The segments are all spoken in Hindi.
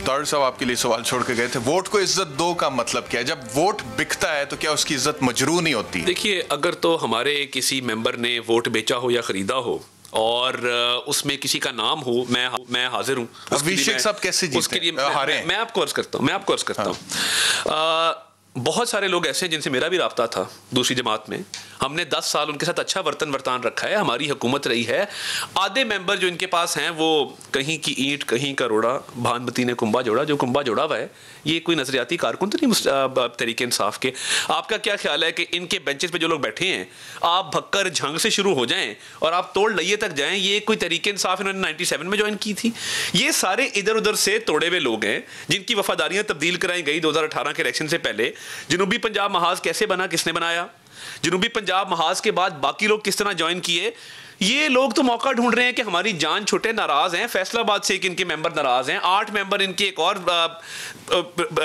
तार साहब आपके लिए सवाल छोड़ के गए थे, वोट को इज्जत दो का मतलब क्या है? जब वोट बिकता है तो क्या उसकी इज्जत मजरू नहीं होती? देखिए, अगर तो हमारे किसी मेंबर ने वोट बेचा हो या खरीदा हो और उसमें किसी का नाम हो, मैं हाजिर हूँ। अभिषेक साहब कैसे जीते? उसके लिए मैं आपको अर्ज करता हूँ। बहुत सारे लोग ऐसे हैं जिनसे मेरा भी राब्ता था दूसरी जमात में, हमने 10 साल उनके साथ अच्छा वर्तान रखा है, हमारी हुकूमत रही है। आधे मेंबर जो इनके पास हैं वो कहीं की ईंट कहीं का रोड़ा, भानुमती ने कुंभा जोड़ा, जो कुंभा जोड़ा हुआ है ये कोई नजरियाती कारकुन तो नहीं तरीके इंसाफ के। आपका क्या ख्याल है कि इनके बेंचेस पे जो लोग बैठे हैं, आप भक्कर झंग से शुरू हो जाएं और आप तोड़ लइये तक जाएं, ये कोई तरीके इंसाफ इन्होंने 97 में ज्वाइन की थी? ये सारे इधर उधर से तोड़े हुए लोग हैं जिनकी वफादारियां तब्दील कराई गई 2018 के इलेक्शन से पहले। जनूबी पंजाब महाज कैसे बना, किसने बनाया? जनूबी पंजाब महाज के बाद बाकी लोग किस तरह ज्वाइन किए? ये लोग तो मौका ढूंढ रहे हैं कि हमारी जान छुटे, नाराज हैं। फैसलाबाद से एक इनके मेंबर नाराज हैं, 8 मेंबर इनके एक और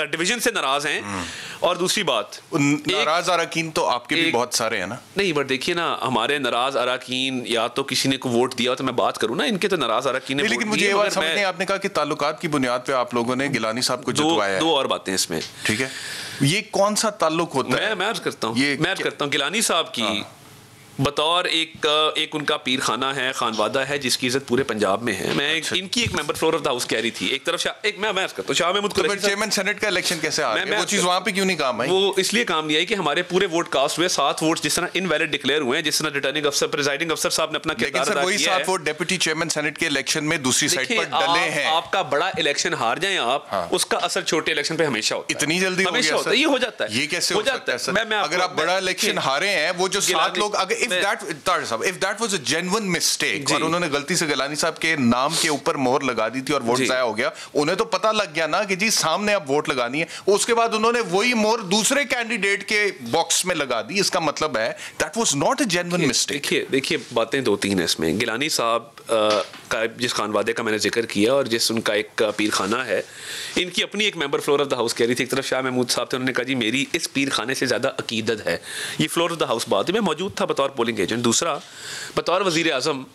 डिवीजन से नाराज हैं। और दूसरी बात, नाराज अरकान तो आपके भी बहुत सारे हैं ना? नहीं, बट देखिए ना, हमारे नाराज अरकान या तो किसी ने को वोट दिया तो मैं बात करूं ना, इनके तो नाराज अरकान ने। लेकिन मुझे ये बात समझ नहीं, आपने कहा कि ताल्लुकात की बुनियाद पे आप लोगों ने गिलानी साहब को जितवाया है। दो और बातें इसमें, ठीक है, ये कौन सा ताल्लुक होता है? मैं अर्ज करता हूं गिलानी साहब की बतौर एक उनका पीर खाना है, खानवादा है जिसकी इज्जत पूरे पंजाब में है। मैं इनकी एक member floor of the house कह रही थी, एक तरफ एक मैं करता हूं शाह महमूद कुरैशी, चेयरमैन सेनेट का इलेक्शन कैसे आ गया? वो चीज वहां पे क्यों नहीं काम आई? वो इसलिए काम नहीं आई कि हमारे पूरे वोट कास्ट हुए, 7 वोट जिस तरह इनवैलिड डिक्लेयर हुए हैं, जिस तरह रिटर्निंग अफसर प्रिजाइडिंग अफसर साहब ने अपना किरदार अदा किया है। 7 वोट डेप्यूटी चेयरमैन सेनेट के इलेक्शन में दूसरी साइड पर डले हैं। आपका बड़ा इलेक्शन हार जाए आप, उसका असर छोटे इलेक्शन पे हमेशा होता है। इतनी जल्दी हमेशा होता है? ये हो जाता है। ये कैसे हो सकता है? अगर आप बड़ा इलेक्शन हारे हैं, वो जो 7 लोग, अगर that was a genuine mistake और उन्होंने गलती से गिलानी साहब के नाम के ऊपर मोहर लगा दी थी और वोट जाया हो गया, उन्हें तो पता लग गया ना कि जी सामने अब वोट लगानी है, उसके बाद उन्होंने वही मोहर दूसरे कैंडिडेट के बॉक्स में लगा दी। इसका मतलब है that was not a genuine mistake। देखिए बातें 2-3 है इसमें। गिलानी साहब का जिस खानवादे का मैंने जिक्र किया और जिस उनका एक पीर खाना है, इनकी अपनी एक member floor of the house कह रही थी, एक तरफ शाह महमूद साहब थे, उन्होंने कहा जी मेरी इस पीर खाने से ज्यादा अकीदत है। ये फ्लोर ऑफ द हाउस बात है, मैं मौजूद था बतौर पोलिंग एजेंट। दूसरा, बतौर वज़ीर आज़म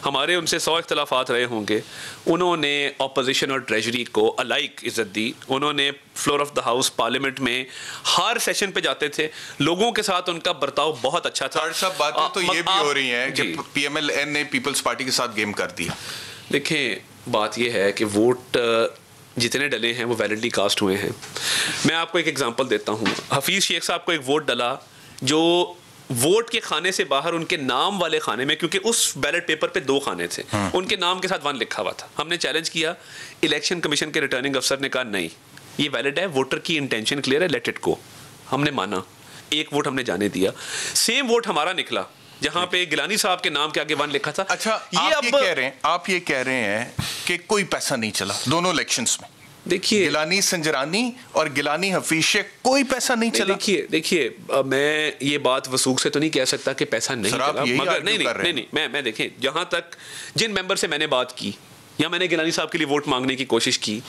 हमारे उनसे 100 इख्तलाफात रहे होंगे, उन्होंने अपोजिशन और ट्रेजरी को अलाइक इज्जत दी। उन्होंने floor of the house parliament में हर सेशन पे जाते थे, लोगों के साथ उनका बर्ताव बहुत अच्छा था। सब बातें तो ये भी हो रही हैं कि पीएमएल-एन ने पीपल्स पार्टी के साथ गेम कर दिया। देखिए बात यह है कि वोट जितने डले हैं वो वैलिडली कास्ट हुए हैं। मैं आपको एक एग्जांपल देता हूँ। हफीज़ शेख साहब को एक वोट डला जो वोट के खाने से बाहर उनके नाम वाले खाने में, क्योंकि उस बैलेट पेपर पे 2 खाने थे, उनके नाम के साथ 1 लिखा हुआ था। हमने चैलेंज किया, इलेक्शन कमीशन के रिटर्निंग अफसर ने कहा नहीं ये वैलिड है, वोटर की इंटेंशन क्लियर है, लेट इट गो। हमने माना, 1 वोट हमने जाने दिया। सेम वोट हमारा निकला जहां पे गिलानी साहब के नाम के आगे 1 लिखा था। अच्छा, आप ये कह रहे हैं कि कोई पैसा नहीं चला दोनों इलेक्शंस में? देखिए, गिलानी संजरानी और गिलानी हफीज शेख कोई पैसा नहीं चला। देखिए मैं ये बात वसूख से तो नहीं कह सकता कि पैसा नहीं चला, मगर नहीं मैं देखिए, जहां तक जिन मेंबर से मैंने बात की या मैंने गिलानी साहब के लिए वोट मांगने की कोशिश की,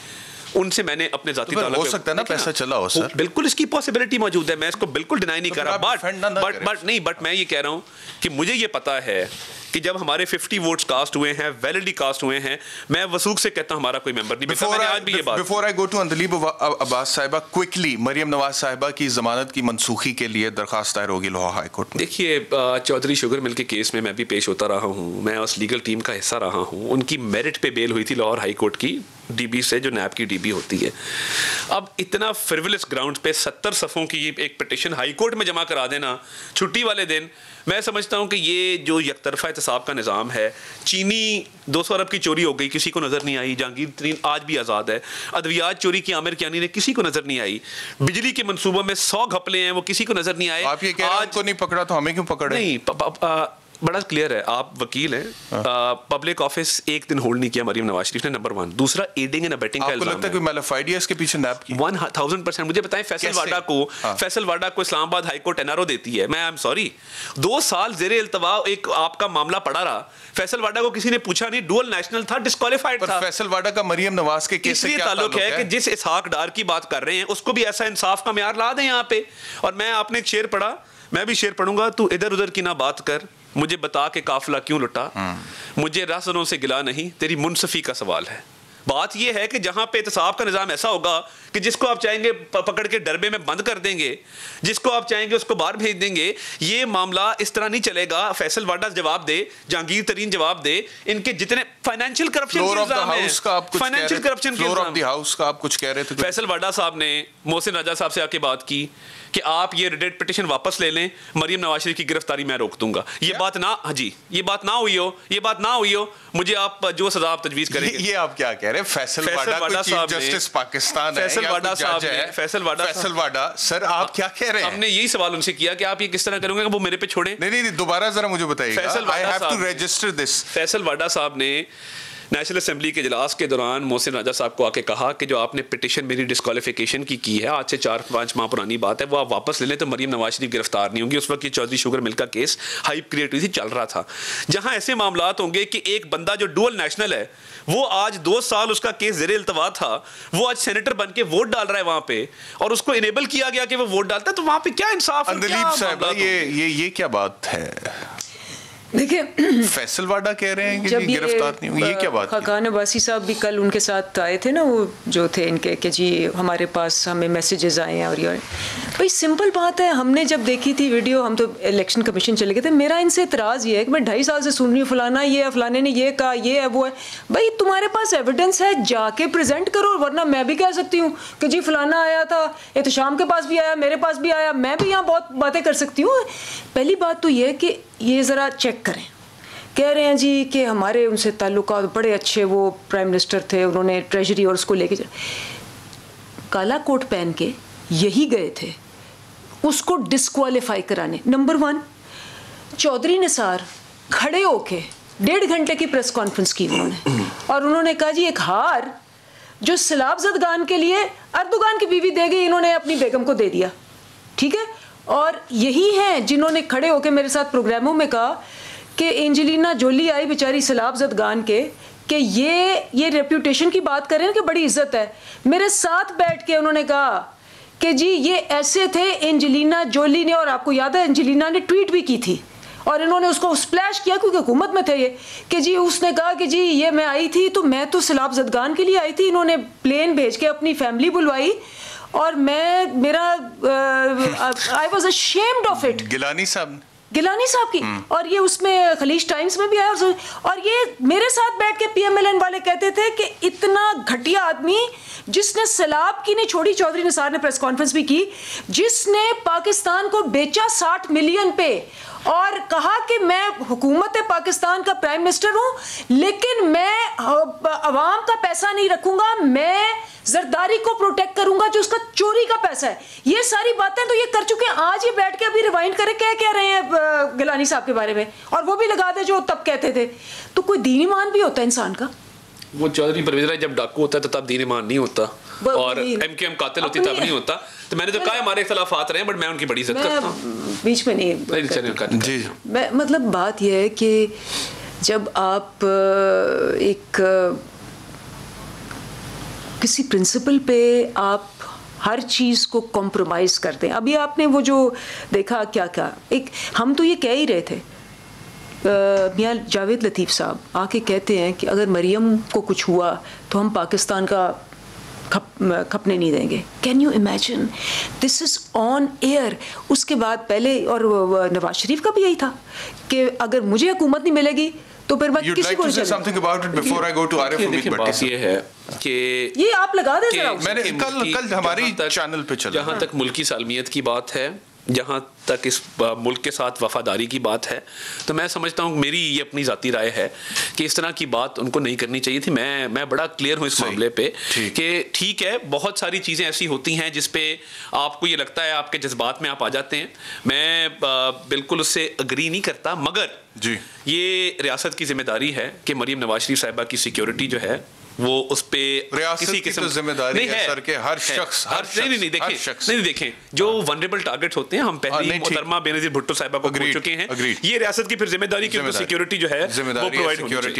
उनसे मैंने अपने जाती ताल्लुक हो सकता है ना पैसा चला हो सर, बिल्कुल इसकी पॉसिबिलिटी मौजूद है, मैं इसको बिल्कुल डिनाई नहीं कर रहा। बट मैं ये कह रहा हूं कि मुझे ये पता है कि जब हमारे 50 वोट्स कास्ट हुए हैं, वैलिडली कास्ट हुए हैं, मैं वसूख से कहता हूं हमारा कोई मेंबर नहीं बिका। मैंने आज भी ये बात। Before I go to Andaleeb Abbas Sahiba, quickly Maryam Nawaz साहिबा की जमानत की मनसूखी के लिए दरखास्त दायर होगी लाहौर हाई कोर्ट में। देखिए, चौधरी शुगर मिल के केस में मैं भी पेश होता रहा हूँ, मैं उस लीगल टीम का हिस्सा रहा हूँ। उनकी मेरिट पे बेल हुई थी लाहौर हाई कोर्ट की डीबी से, जो नैब की डीबी होती है। अब इतना फ्रिवलेस ग्राउंड पे 70 सफ़ों की एक पिटिशन हाई कोर्ट में जमा करा देना छुट्टी वाले दिन, मैं समझता हूँ कि ये जो यकतरफा एहतसाब का निज़ाम है, चीनी 200 अरब की चोरी हो गई, किसी को नज़र नहीं आई। जहांगीर तरीन आज भी आज़ाद है। अद्वियात चोरी की आमिर कियानी ने, किसी को नज़र नहीं आई। बिजली के मनसूबों में 100 घपले हैं, वो किसी को नज़र नहीं आए। आप ये कह रहे हैं उनको नहीं पकड़ा तो हमें क्यों पकड़े? नहीं, बड़ा क्लियर है, आप वकील हैं। पब्लिक ऑफिस एक दिन होल्ड नहीं किया मरियम नवाज शरीफ ने, नंबर 1। दूसरा, एडिंग एंड अबेटिंग का इल्जाम है। आपको लगता है कोई मैलिफाइड है इसके पीछे नैब की? 1000%। मुझे बताएं, फैसल वाडा को इस्लामाबाद हाई कोर्ट एनआरओ देती है। मैं आई एम सॉरी, 2 साल जेरे इल्तवा एक आपका मामला पड़ा रहा। फैसल वाडा को किसी ने पूछा नहीं, डुअल नेशनल था, डिस्क्वालीफाइड था। फैसल वाडा का मरियम नवाज के केस से क्या ताल्लुक है कि जिस इसहाक डार की बात कर रहे हैं उसको भी ऐसा इंसाफ का म्यार ला दें यहाँ पे। और मैं, आपने एक शेर पढ़ा, मैं भी शेर पढ़ूंगा, तू इधर उधर की ना बात कर, मुझे बता के काफिला क्यों लुटा, मुझे रासनों से गिला नहीं, तेरी मुनसफी का सवाल है। बात यह है कि जहां पे एहतसाब का निज़ाम ऐसा होगा कि जिसको आप चाहेंगे पकड़ के डरबे में बंद कर देंगे, जिसको आप चाहेंगे उसको बाहर भेज देंगे, ये मामला इस तरह नहीं चलेगा। फैसल वाडा जवाब दे, जहांगीर तरीन जवाब दे, इनके जितने फाइनेंशियल करप्शन के इल्जाम हैं, फाइनेंशियल करप्शन के इल्जाम, हाउस का आप कुछ कह रहे थे। फैसल वाडा साहब ने मोहसिन राजा साहब से आके बात की कि आप ये रिटेड पिटीशन वापस ले लें, मरियम नवाज शरीफ की गिरफ्तारी मैं रोक दूंगा। ये बात ना, हाँ जी, ये बात ना हुई हो, ये बात ना हुई हो, मुझे आप जो सजा आप तजवीज करेंगे। ये आप क्या कह रहे हैं? फैसल वाडा चीफ जस्टिस पाकिस्तान है, फैसल वाडा साहब ने, फैसल वाडा सर आप क्या कह रहे हैं? हमने यही सवाल उनसे किया कि आप ये किस तरह करोगे, वो मेरे पे छोड़े। नहीं, दोबारा जरा मुझे बताइएगा। I have to register this. Faisal Wada साहब ने नेशनल असेंबली के इजलास के दौरान मोहसिन राजा साहब को आके कहा कि जो आपने पिटीशन मेरी डिस्क्वालिफिकेशन की है, आज से 4-5 माह पुरानी बात है, वो आप वापस ले लें तो मरियम नवाज शरीफ गिरफ्तार नहीं होंगी। उस वक्त ये चौधरी शुगर मिल का केस हाइप क्रिएट हुई थी, चल रहा था। जहां ऐसे मामलात होंगे कि एक बंदा जो डुअल नेशनल है, वो आज 2 साल उसका केस ज़ेरे इल्तवा था, वो आज सेनेटर बन के वोट डाल रहा है वहां पे, और उसको इनेबल किया गया कि वो वोट डालता है, तो वहां पे क्या इंसाफ? अंदलीब साहब, ये क्या बात है? देखिए, फैसल वाडा कह रहे हैं कि गिरफ्तार नहीं हुई, ये क्या बात है? खाकान अब्बासी साहब भी कल उनके साथ आए थे ना, वो जो थे इनके कि जी हमारे पास हमें मैसेजेस आए हैं, और ये भाई सिंपल बात है। हमने जब देखी थी वीडियो, हम तो इलेक्शन कमीशन चले गए थे। मेरा इनसे इतराज़ ये है कि मैं 2.5 साल से सुन रही हूँ फलाना ये है, फलाने ने ये कहा, ये है, वो है। भाई तुम्हारे पास एविडेंस है, जाके प्रेजेंट करो, वरना मैं भी कह सकती हूँ कि जी फलाना आया था, एहतशाम के पास भी आया, मेरे पास भी आया, मैं भी यहाँ बहुत बातें कर सकती हूँ। पहली बात तो ये है कि ये ज़रा चेक करें। कह रहे हैं जी कि हमारे उनसे ताल्लुकात बड़े अच्छे, वो प्राइम मिनिस्टर थे, उन्होंने ट्रेजरी और उसको लेके काला कोट पहन के यही गए थे उसको डिस्क्वालीफाई कराने। नंबर 1, चौधरी निसार खड़े होके 1.5 घंटे की प्रेस कॉन्फ्रेंस की उन्होंने, और उन्होंने कहा जी एक हार जो सैलाब ज़दगान के लिए अर्दोगान की बीवी दे गई, इन्होंने अपनी बेगम को दे दिया, ठीक है। और यही हैं जिन्होंने खड़े होके मेरे साथ प्रोग्रामों में कहा कि एंजेलिना जोली आई बेचारी सैलाब ज़दगान के, कि ये रेप्यूटेशन की बात करें कि बड़ी इज्जत है। मेरे साथ बैठ के उन्होंने कहा कि जी ये ऐसे थे एंजेलिना जोली ने, और आपको याद है एंजेलिना ने ट्वीट भी की थी, और इन्होंने उसको स्प्लैश किया क्योंकि हुकूमत में थे ये, कि जी उसने कहा कि जी ये मैं आई थी तो मैं तो सैलाब ज़दगान के लिए आई थी, इन्होंने प्लेन भेज के अपनी फैमिली बुलवाई, और I was ashamed of it. Gilani Sahab की, और ये उसमें खलीज टाइम्स में भी आया, और ये मेरे साथ बैठ के PMLN वाले कहते थे कि इतना घटिया आदमी जिसने सैलाब की नहीं छोड़ी, चौधरी निसार ने प्रेस कॉन्फ्रेंस भी की, जिसने पाकिस्तान को बेचा 60 मिलियन पे, और कहा कि मैं हुकूमत पाकिस्तान का प्राइम मिनिस्टर हूं, लेकिन मैं अवाम का पैसा नहीं रखूंगा, मैं जरदारी को प्रोटेक्ट करूंगा जो उसका चोरी का पैसा है। ये सारी बातें तो ये कर चुके हैं। आज ये बैठ के अभी रिवाइंड करें क्या कह रहे हैं गिलानी साहब के बारे में, और वो भी लगा दे जो तब कहते थे। तो कोई दीन ईमान भी होता है इंसान का? वो चौधरी परवेज राय जब डाकू होता है तो तब दीन ईमान नहीं होता, और MKM कातिल होती तब नहीं होता। तो मैंने तो कहा हमारे इख्तलाफात रहे हैं, बट मैं उनकी बड़ी इज्जत करता हूँ, बीच में नहीं जी। मैं मतलब बात यह है कि जब आप एक किसी प्रिंसिपल पे आप हर चीज़ को कॉम्प्रोमाइज़ करते हैं। अभी आपने वो जो देखा क्या एक हम तो ये कह ही रहे थे, मियां जावेद लतीफ़ साहब आके कहते हैं कि अगर मरियम को कुछ हुआ तो हम पाकिस्तान का खपने नहीं देंगे। Can you imagine? This is on air. उसके बाद पहले और नवाज शरीफ का भी यही था कि अगर मुझे हुकूमत नहीं मिलेगी तो फिर मैं किसी को ये है कि ये आप लगा दें जरा। मैंने कल हमारी चैनल पे चला, जहाँ तक मुल्की सालमियत की बात है, जहाँ तक इस मुल्क के साथ वफादारी की बात है, तो मैं समझता हूँ, मेरी ये अपनी ज़ाती राय है कि इस तरह की बात उनको नहीं करनी चाहिए थी। मैं बड़ा क्लियर हूँ इस मामले पे कि ठीक है, बहुत सारी चीज़ें ऐसी होती हैं जिस पे आपको ये लगता है, आपके जज्बात में आप आ जाते हैं। मैं बिल्कुल उससे अग्री नहीं करता, मगर जी ये रियासत की जिम्मेदारी है कि मरियम नवाज शरीफ साहिबा की सिक्योरिटी जो है वो उस पे किसी किस्म की जिम्मेदारी है सर के हर शख्स नहीं देखें जो वनरेबल टारगेट होते हैं। हम पहले मोहतरमा बेनज़ीर भुट्टो साहिबा को बोल चुके हैं, ये रियासत की फिर जिम्मेदारी की सिक्योरिटी जो है वो प्रोवाइड होनी चाहिए।